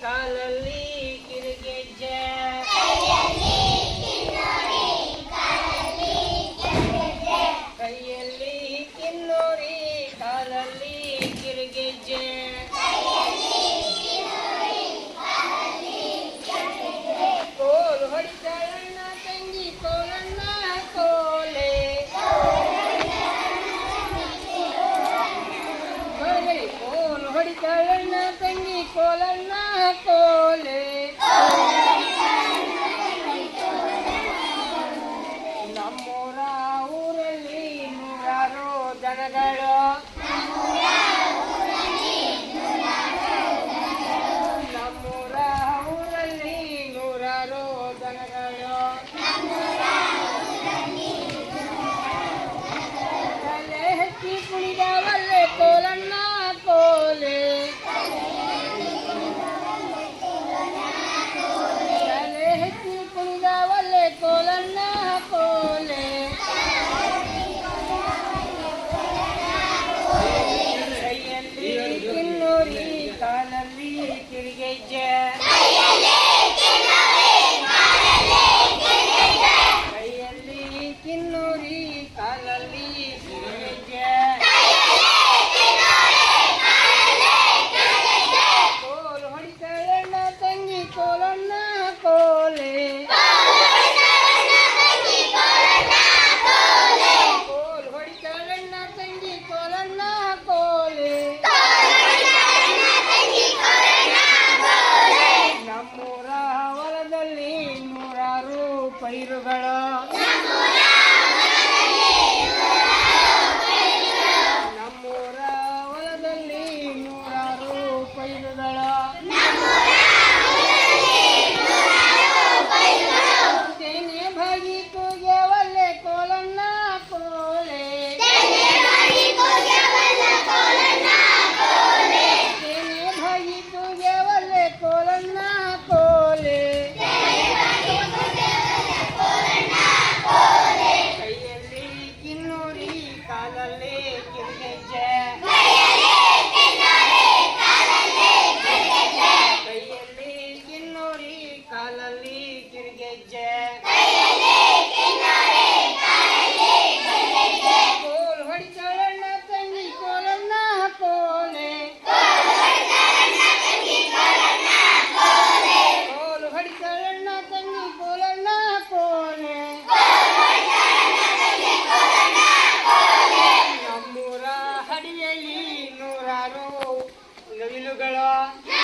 ಕಾಲಲ್ಲಿ ಕಿರುಗೆಜ್ಜೆ ಕೈಯಲ್ಲಿ ಕಿನ್ನೂರಿ ಕಾಲಲ್ಲಿ ಕಿರುಗೆಜ್ಜೆ ಕೋಲು ಹೊಡಿತಾಳಣ್ಣ ತಂಗಿ ಕೋಲಣ್ಣ ಕೋಲೆ ಕೋಲು ಹೊಡಿತಾಳಣ್ಣ ತಂಗಿ ಕೋಲಣ್ಣ ಕೋಲೆ ನಮ್ಮೂರ ಊರಲ್ಲಿ ನೂರಾರು ದನಗಳು ನಮ್ಮೂರ ಊರಲ್ಲಿ ನೂರಾರು ದನಗಳು ತಲೆ ಹಚ್ಚಿ ಕುಣಿದವಲ್ಲೇ ಕೋಲಣ್ಣ ಕೋಲೆ ತಲೆ ಹಚ್ಚಿ ಕುಣಿದವಲ್ಲೇ ಕೋಲಣ್ಣ ಕೋಲೆ ಕೈಯಲ್ಲಿ ಕಿನ್ನೂರಿ ಕಾಲಲ್ಲಿ ಕಿರುಗೆಜ್ಜೆ